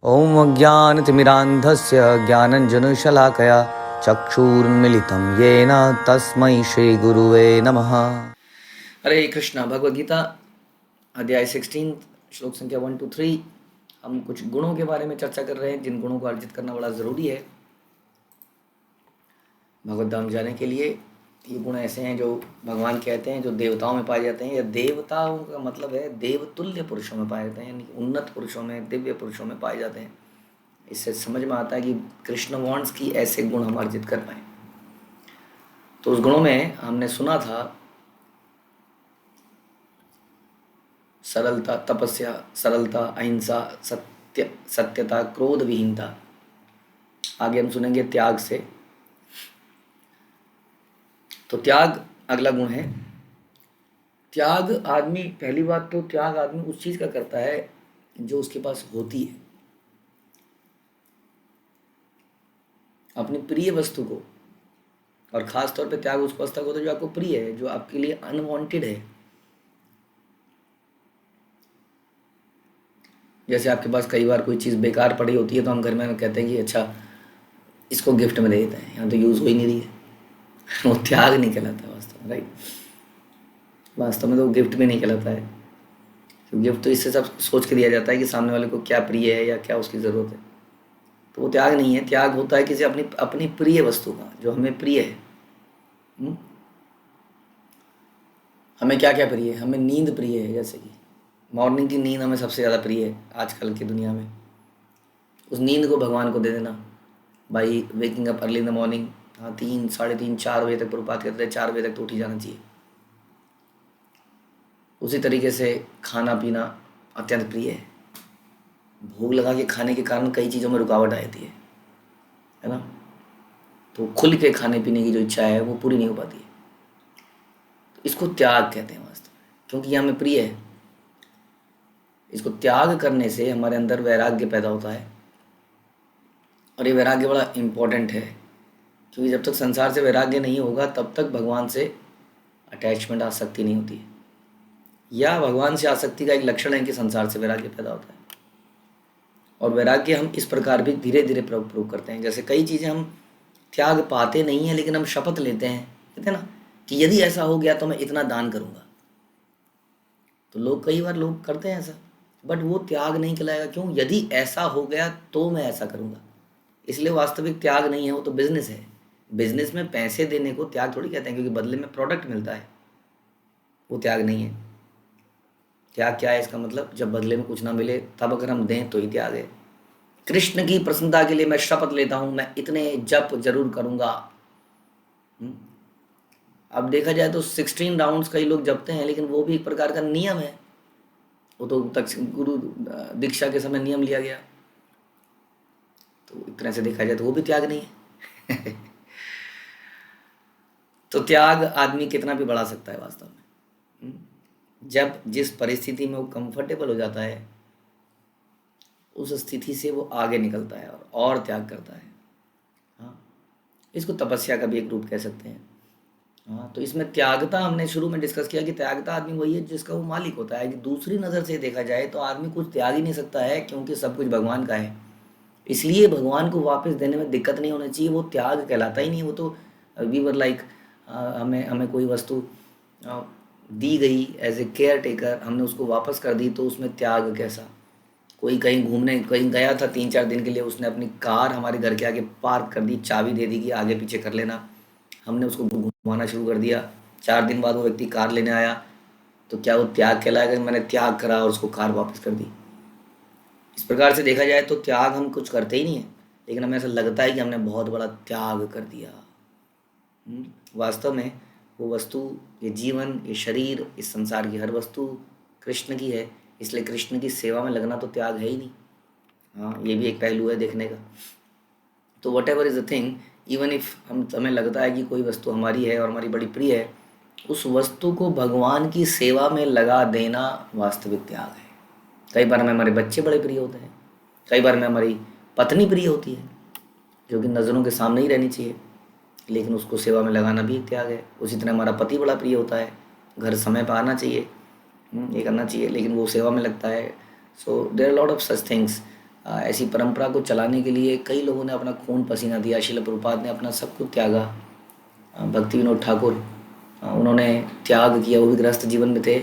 ॐ अज्ञानतिमिरान्धस्य ज्ञानञ्जनशलाकया चक्षुरुन्मिलितं येन तस्मै श्रीगुरुवे नमः। हरे कृष्णा। भगवद गीता अध्याय 16 श्लोक संख्या 1 to 3। हम कुछ गुणों के बारे में चर्चा कर रहे हैं जिन गुणों को अर्जित करना बड़ा ज़रूरी है भगवत धाम जाने के लिए। ये गुण ऐसे हैं जो भगवान कहते हैं जो देवताओं में पाए जाते हैं, या देवताओं का मतलब है देवतुल्य पुरुषों में पाए जाते हैं, यानी उन्नत पुरुषों में, दिव्य पुरुषों में पाए जाते हैं। इससे समझ में आता है कि कृष्ण वांट्स की ऐसे गुण हम अर्जित कर पाए। तो उस गुणों में हमने सुना था सरलता, तपस्या, सरलता, अहिंसा, सत्यता, क्रोध विहीनता। आगे हम सुनेंगे त्याग से। तो त्याग अगला गुण है। त्याग आदमी, पहली बात तो त्याग आदमी उस चीज़ का करता है जो उसके पास होती है, अपनी प्रिय वस्तु को। और ख़ास तौर पे त्याग उस वस्तु को होता है जो आपको प्रिय है, जो आपके लिए अनवांटेड है। जैसे आपके पास कई बार कोई चीज़ बेकार पड़ी होती है तो हम घर में कहते हैं कि अच्छा इसको गिफ्ट में दे देते हैं, यहाँ तो यूज़ हो ही नहीं रही है। वो त्याग नहीं कहलाता वास्तव में, राइट। वास्तव में तो वो गिफ्ट भी नहीं कहलाता है, क्योंकि गिफ्ट तो इससे सब सोच के दिया जाता है कि सामने वाले को क्या प्रिय है या क्या उसकी ज़रूरत है। तो वो त्याग नहीं है। त्याग होता है किसी अपनी प्रिय वस्तु का जो हमें प्रिय है। हमें क्या क्या प्रिय है? हमें नींद प्रिय है, जैसे कि मॉर्निंग की नींद हमें सबसे ज़्यादा प्रिय है आजकल की दुनिया में। उस नींद को भगवान को दे देना, by waking up early in the morning. हाँ, 3, 3:30, 4 बजे तक प्रभुपाद कहते हैं 4 बजे तक तो उठ ही जाना चाहिए। उसी तरीके से खाना पीना अत्यंत प्रिय है। भूख लगा के खाने के कारण कई चीज़ों में रुकावट आ जाती है ना। तो खुल के खाने पीने की जो इच्छा है वो पूरी नहीं हो पाती है। तो इसको त्याग कहते हैं वास्तव में, क्योंकि ये हमें प्रिय है। इसको त्याग करने से हमारे अंदर वैराग्य पैदा होता है, और ये वैराग्य बड़ा इम्पोर्टेंट है, क्योंकि जब तक संसार से वैराग्य नहीं होगा तब तक भगवान से अटैचमेंट, आसक्ति नहीं होती है। या भगवान से आसक्ति का एक लक्षण है कि संसार से वैराग्य पैदा होता है। और वैराग्य हम इस प्रकार भी धीरे धीरे प्रूव करते हैं। जैसे कई चीज़ें हम त्याग पाते नहीं हैं, लेकिन हम शपथ लेते हैं, कहते हैं ना कि यदि ऐसा हो गया तो मैं इतना दान करूँगा। तो कई बार लोग करते हैं ऐसा, बट वो त्याग नहीं कहलाएगा। क्यों? यदि ऐसा हो गया तो मैं ऐसा करूँगा, इसलिए वास्तविक त्याग नहीं है, वो तो बिजनेस है। बिजनेस में पैसे देने को त्याग थोड़ी कहते हैं, क्योंकि बदले में प्रोडक्ट मिलता है, वो त्याग नहीं है। त्याग क्या है? इसका मतलब जब बदले में कुछ ना मिले तब अगर हम दें तो ही त्याग है। कृष्ण की प्रसन्नता के लिए मैं शपथ लेता हूँ मैं इतने जप जरूर करूँगा। अब देखा जाए तो 16 राउंड्स कई लोग जपते हैं, लेकिन वो भी एक प्रकार का नियम है। वो तो गुरु दीक्षा के समय नियम लिया गया। तो एक तरह से देखा जाए तो वो भी त्याग नहीं है। तो त्याग आदमी कितना भी बढ़ा सकता है वास्तव में, जब जिस परिस्थिति में वो कंफर्टेबल हो जाता है उस स्थिति से वो आगे निकलता है और त्याग करता है। हाँ, इसको तपस्या का भी एक रूप कह सकते हैं। हाँ, तो इसमें त्यागता हमने शुरू में डिस्कस किया कि त्यागता आदमी वही है जिसका वो मालिक होता है। कि दूसरी नज़र से देखा जाए तो आदमी कुछ त्याग ही नहीं सकता है, क्योंकि सब कुछ भगवान का है। इसलिए भगवान को वापस देने में दिक्कत नहीं होनी चाहिए। वो त्याग कहलाता ही नहीं। वो तो वी वर लाइक, हमें कोई वस्तु दी गई एज ए केयर टेकर, हमने उसको वापस कर दी, तो उसमें त्याग कैसा? कोई कहीं घूमने कहीं गया था 3-4 दिन के लिए, उसने अपनी कार हमारे घर के आगे पार्क कर दी, चाबी दे दी कि आगे पीछे कर लेना। हमने उसको घुमाना शुरू कर दिया। 4 दिन बाद वो व्यक्ति कार लेने आया, तो क्या वो त्याग कहलाएगा? मैंने त्याग करा और उसको कार वापस कर दी। इस प्रकार से देखा जाए तो त्याग हम कुछ करते ही नहीं है, लेकिन हमें ऐसा लगता है कि हमने बहुत बड़ा त्याग कर दिया। वास्तव में वो वस्तु, ये जीवन, ये शरीर, इस संसार की हर वस्तु कृष्ण की है, इसलिए कृष्ण की सेवा में लगना तो त्याग है ही नहीं। हाँ, ये भी एक पहलू है देखने का। तो what ever is the thing, even if हमें लगता है कि कोई वस्तु हमारी है और हमारी बड़ी प्रिय है, उस वस्तु को भगवान की सेवा में लगा देना वास्तविक त्याग है। कई बार हमें हमारे बच्चे बड़े प्रिय होते हैं, कई बार हमें हमारी पत्नी प्रिय होती है, जो कि नज़रों के सामने ही रहनी चाहिए, लेकिन उसको सेवा में लगाना भी एक त्याग है। उसी तरह हमारा पति बड़ा प्रिय होता है, घर समय पर आना चाहिए, ये करना चाहिए, लेकिन वो सेवा में लगता है। So there are lot of such things ऐसी परंपरा को चलाने के लिए कई लोगों ने अपना खून पसीना दिया। श्रील प्रभुपाद ने अपना सब कुछ त्यागा। भक्ति विनोद ठाकुर उन्होंने त्याग किया, वो भी गृहस्थ जीवन में थे,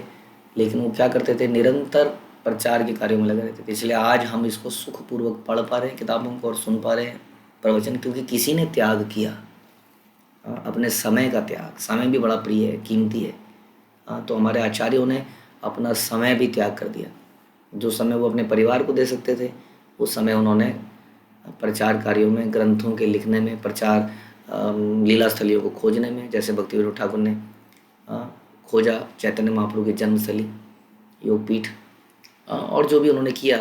लेकिन वो क्या करते थे, निरंतर प्रचार के कार्यों में लगे रहते थे। इसलिए आज हम इसको सुखपूर्वक पढ़ पा रहे हैं किताबों को और सुन पा रहे हैं प्रवचन, क्योंकि किसी ने त्याग किया, अपने समय का त्याग। समय भी बड़ा प्रिय है, कीमती है। तो हमारे आचार्यों ने अपना समय भी त्याग कर दिया। जो समय वो अपने परिवार को दे सकते थे, वो समय उन्होंने प्रचार कार्यों में, ग्रंथों के लिखने में, प्रचार लीला स्थलियों को खोजने में, जैसे भक्ति विनोद ठाकुर ने खोजा चैतन्य महाप्रभु की जन्मस्थली योगपीठ, और जो भी उन्होंने किया।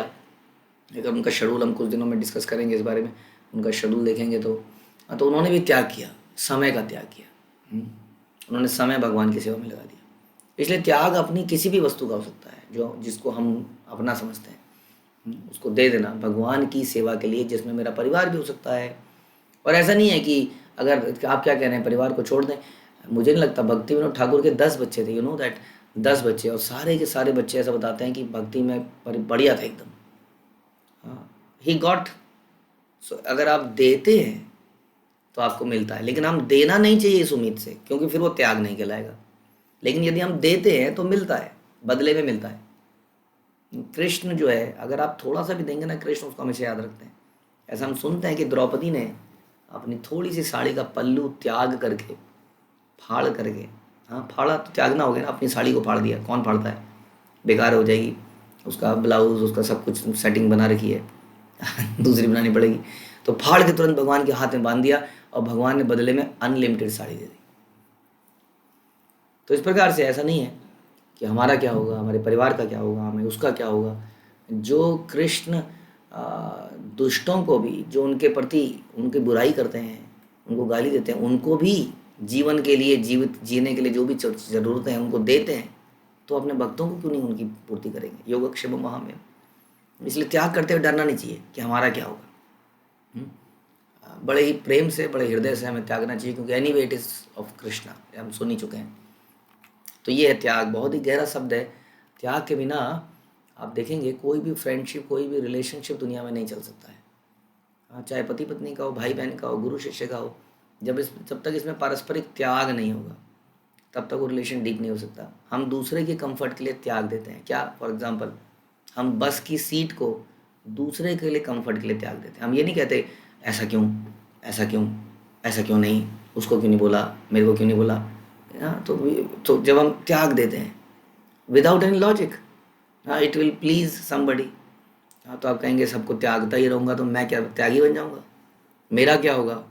अगर उनका शेड्यूल हम कुछ दिनों में डिस्कस करेंगे, इस बारे में उनका शेड्यूल देखेंगे तो उन्होंने भी त्याग किया, समय का त्याग किया। उन्होंने समय भगवान की सेवा में लगा दिया। इसलिए त्याग अपनी किसी भी वस्तु का हो सकता है, जो जिसको हम अपना समझते हैं, उसको दे देना भगवान की सेवा के लिए, जिसमें मेरा परिवार भी हो सकता है। और ऐसा नहीं है कि अगर आप क्या कह रहे हैं परिवार को छोड़ दें, मुझे नहीं लगता। भक्ति विनोद ठाकुर के 10 बच्चे थे, यू नो दैट, 10 बच्चे, और सारे के सारे बच्चे ऐसा बताते हैं कि भक्ति में बढ़िया था एकदम। He got. सो अगर आप देते हैं तो आपको मिलता है, लेकिन हम देना नहीं चाहिए इस उम्मीद से, क्योंकि फिर वो त्याग नहीं कहलाएगा। लेकिन यदि हम देते हैं तो मिलता है, बदले में मिलता है। कृष्ण जो है, अगर आप थोड़ा सा भी देंगे ना, कृष्ण उसको हमेशा याद रखते हैं। ऐसा हम सुनते हैं कि द्रौपदी ने अपनी थोड़ी सी साड़ी का पल्लू त्याग करके, फाड़ करके, फाड़ा तो त्यागना हो गया ना, अपनी साड़ी को फाड़ दिया। कौन फाड़ता है, बेकार हो जाएगी, उसका ब्लाउज, उसका सब कुछ सेटिंग बना रखी है दूसरी बनानी पड़ेगी। तो फाड़ के तुरंत भगवान के हाथ में बांध दिया, और भगवान ने बदले में अनलिमिटेड साड़ी दे दी। तो इस प्रकार से ऐसा नहीं है कि हमारा क्या होगा, हमारे परिवार का क्या होगा, हमें उसका क्या होगा। जो कृष्ण दुष्टों को भी, जो उनके प्रति उनकी बुराई करते हैं, उनको गाली देते हैं, उनको भी जीवन के लिए, जीवित जीने के लिए जो भी ज़रूरतें हैं उनको देते हैं, तो अपने भक्तों को क्यों नहीं उनकी पूर्ति करेंगे। योगक्षेम महामेव। इसलिए त्याग करते हुए डरना नहीं चाहिए कि हमारा क्या होगा। बड़े ही प्रेम से, बड़े हृदय से हमें त्यागना चाहिए, क्योंकि any way it is of Krishna, हम सुन ही चुके हैं। तो ये है त्याग, बहुत ही गहरा शब्द है। त्याग के बिना आप देखेंगे कोई भी फ्रेंडशिप, कोई भी रिलेशनशिप दुनिया में नहीं चल सकता है। चाहे पति पत्नी का हो, भाई बहन का हो, गुरु शिष्य का हो, जब तक इसमें पारस्परिक त्याग नहीं होगा, तब तक वो रिलेशन डीप नहीं हो सकता। हम दूसरे के कंफर्ट के लिए त्याग देते हैं। क्या, फॉर एग्जांपल, हम बस की सीट को दूसरे के लिए कंफर्ट के लिए त्याग देते हैं। हम ये नहीं कहते ऐसा क्यों, ऐसा क्यों, ऐसा क्यों नहीं, उसको क्यों नहीं बोला, मेरे को क्यों नहीं बोला। तो जब हम त्याग देते हैं without any logic, it will please somebody, तो आप कहेंगे सबको त्यागता ही रहूँगा तो मैं क्या त्यागी बन जाऊँगा, मेरा क्या होगा।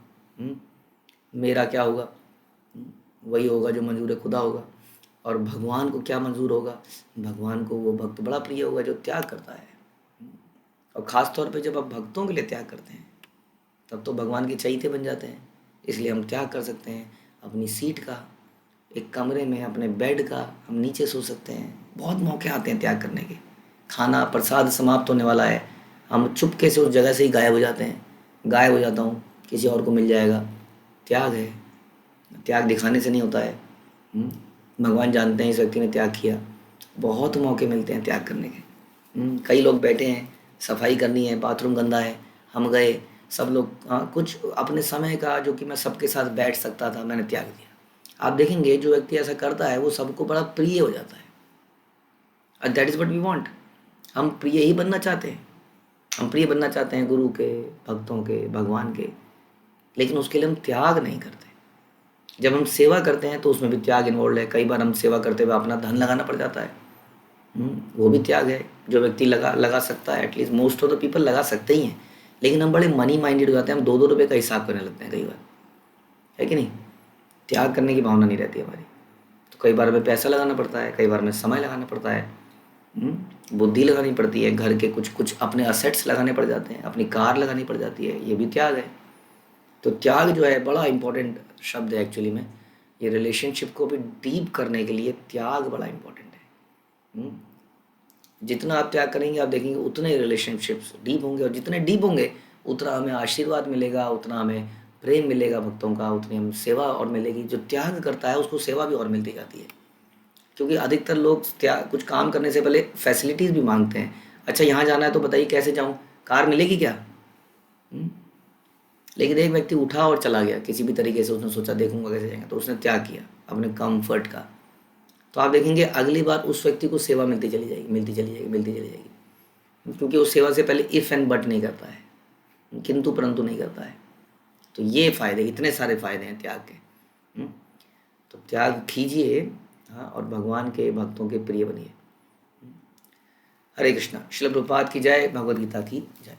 मेरा क्या होगा, वही होगा जो मंजूर खुदा होगा। और भगवान को क्या मंजूर होगा, भगवान को वो भक्त बड़ा प्रिय होगा जो त्याग करता है। और ख़ास तौर पे जब आप भक्तों के लिए त्याग करते हैं, तब तो भगवान के चहीते बन जाते हैं। इसलिए हम त्याग कर सकते हैं अपनी सीट का, एक कमरे में अपने बेड का, हम नीचे सो सकते हैं। बहुत मौके आते हैं त्याग करने के। खाना प्रसाद समाप्त होने वाला है, हम चुपके से उस जगह से ही गायब हो जाते हैं। गायब हो जाता हूँ, किसी और को मिल जाएगा, त्याग है। त्याग दिखाने से नहीं होता है। भगवान जानते हैं इस व्यक्ति ने त्याग किया। बहुत मौके मिलते हैं त्याग करने के। कई लोग बैठे हैं, सफाई करनी है, बाथरूम गंदा है, हम गए, सब लोग कुछ अपने समय का जो कि मैं सबके साथ बैठ सकता था, मैंने त्याग दिया। आप देखेंगे जो व्यक्ति ऐसा करता है वो सबको बड़ा प्रिय हो जाता है। And that is what we want. हम प्रिय ही बनना चाहते हैं। हम प्रिय बनना चाहते हैं गुरु के, भक्तों के, भगवान के, लेकिन उसके लिए हम त्याग नहीं करते। जब हम सेवा करते हैं तो उसमें भी त्याग इन्वॉल्व है। कई बार हम सेवा करते हुए अपना धन लगाना पड़ जाता है, वो भी त्याग है। जो व्यक्ति लगा सकता है, at least most of the people लगा सकते ही हैं, लेकिन हम बड़े मनी माइंडेड हो जाते हैं। हम 2-2 रुपये का हिसाब करने लगते हैं कई बार, है कि नहीं। त्याग करने की भावना नहीं रहती हमारी। तो कई बार हमें पैसा लगाना पड़ता है, कई बार हमें समय लगाना पड़ता है, बुद्धि लगानी पड़ती है, घर के कुछ अपने असेट्स लगाने पड़ जाते हैं, अपनी कार लगानी पड़ जाती है, ये भी त्याग है। तो त्याग जो है बड़ा इंपॉर्टेंट शब्द है एक्चुअली में। ये रिलेशनशिप को भी डीप करने के लिए त्याग बड़ा इंपॉर्टेंट है। जितना आप त्याग करेंगे आप देखेंगे उतने रिलेशनशिप्स डीप होंगे, और जितने डीप होंगे उतना हमें आशीर्वाद मिलेगा, उतना हमें प्रेम मिलेगा भक्तों का, उतनी हम सेवा और मिलेगी। जो त्याग करता है उसको सेवा भी और मिलती जाती है, क्योंकि अधिकतर लोग त्याग, कुछ काम करने से पहले फैसिलिटीज़ भी मांगते हैं। अच्छा यहाँ जाना है तो बताइए कैसे जाऊँ, कार मिलेगी क्या? लेकिन एक व्यक्ति उठा और चला गया किसी भी तरीके से, उसने सोचा देखूंगा कैसे जाएंगे, तो उसने त्याग किया अपने कंफर्ट का। तो आप देखेंगे अगली बार उस व्यक्ति को सेवा मिलती चली जाएगी, मिलती चली जाएगी, मिलती चली जाएगी, क्योंकि उस सेवा से पहले इफ एंड बट नहीं करता है, किंतु परंतु नहीं करता है। तो ये फायदे, इतने सारे फायदे हैं त्याग के। तो त्याग कीजिए, हाँ, और भगवान के भक्तों के प्रिय बनिए। हरे कृष्णा। श्रील प्रभुपाद की जय, भगवद गीता की जय।